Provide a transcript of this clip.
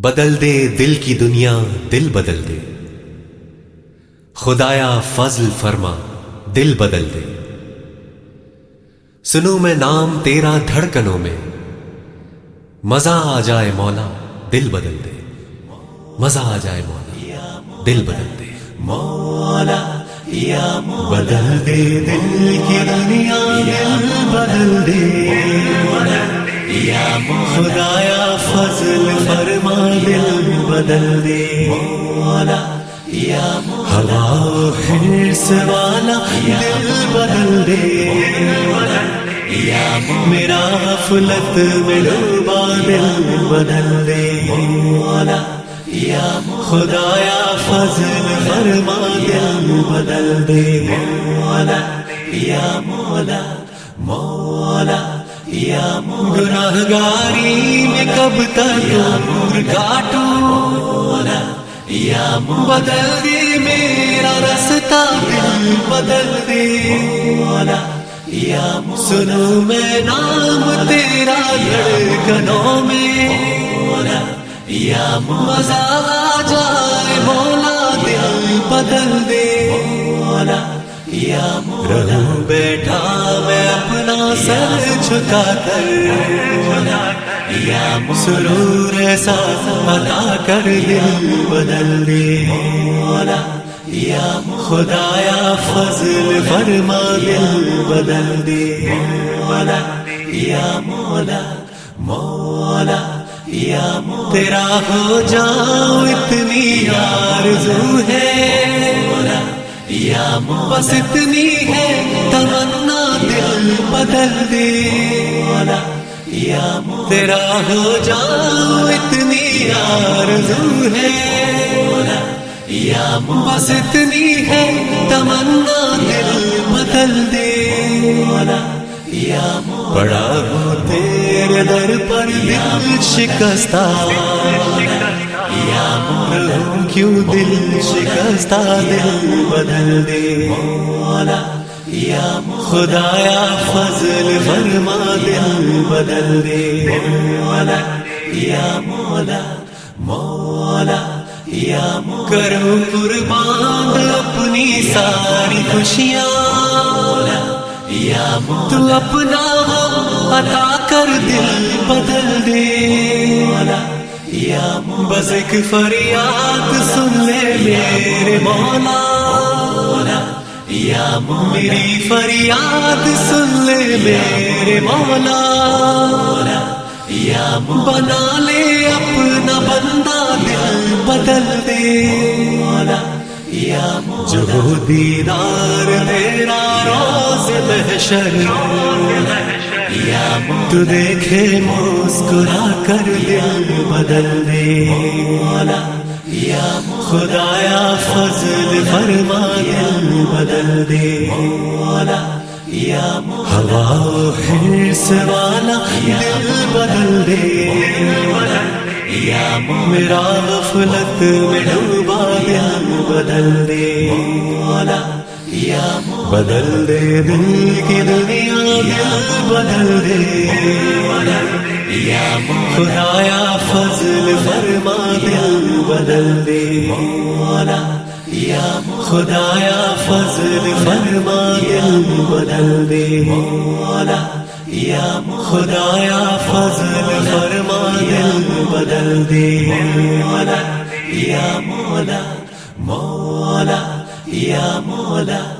بدل دے دل کی دنیا دل بدل دے، خدایا فضل فرما دل بدل دے۔ سنوں میں نام تیرا دھڑکنوں میں، مزہ آ جائے مولا دل بدل دے، مزہ آ جائے مولا دل بدل دے۔ مولا یا بدل دے دل کی دنیا دل بدل دے، یا خدایا فضل فرما دل بدل دے۔ مولا یا ہوا حرص والا دل بدل دے، یا میرا غفلت میں ڈوبا دل بدل دے۔ مولا یا خدایا فضل فرما دل بدل دے۔ مولا یا مولا مولا یا گناہگاری میں کب تک عمر کاٹوں، یا بدل دے میرا رستہ دل بدل دے۔ یا سنو میں نام تیرا دھڑکنوں میں، یا مزہ آ جائے مولا دل بدل دے۔ یا رہوں بیٹھا میں اپنا سر جھکا کر، یا سرور ایسا عطا کر دل بدل دے۔ یا خدایا فضل فرما دل بدل دے۔ یا مولا مولا یا تیرا ہو جاؤں اتنی آرزو ہے، یا بس اتنی ہے تمنا دل بدل دے۔ یا تیرا ہو جاؤں اتنی آرزو ہے، یا بس اتنی ہے تمنا دل بدل دے۔ پڑا ہو تیرے در پر دل شکستہ، یا رہوں کیوں دل شکستہ دل بدل دے۔ یا خدایا فضل فرما دل بدل دے۔ یا مولا مولا یا کرو قربان اپنی ساری خوشیاں، یا تو اپنا غم عطا کر دل بدل دے۔ یا بس ایک فریاد سن لے میرے مولا، یا میری فریاد سن لے میرے مولا، یا بنا لے اپنا بندہ دل بدل دے۔ یا جو دیدار تیرا روز محشر، یا تو دیکھے مسکرا کر دل بدل دے۔ یا خدایا فضل فرما دل بدل دے۔ یا ہوا حرص والا دل بدل دے، یا میرا غفلت میں ڈوبا دل بدل دے۔ یا بدل دے دل کی دنیا دل بدل دے، یا خدایا فضل فرما دل بدل دے۔ یا خدایا فضل فرما دل بدل دے۔ یا خدایا فضل فرما دل بدل دے۔ یا مولا مولا یا مولا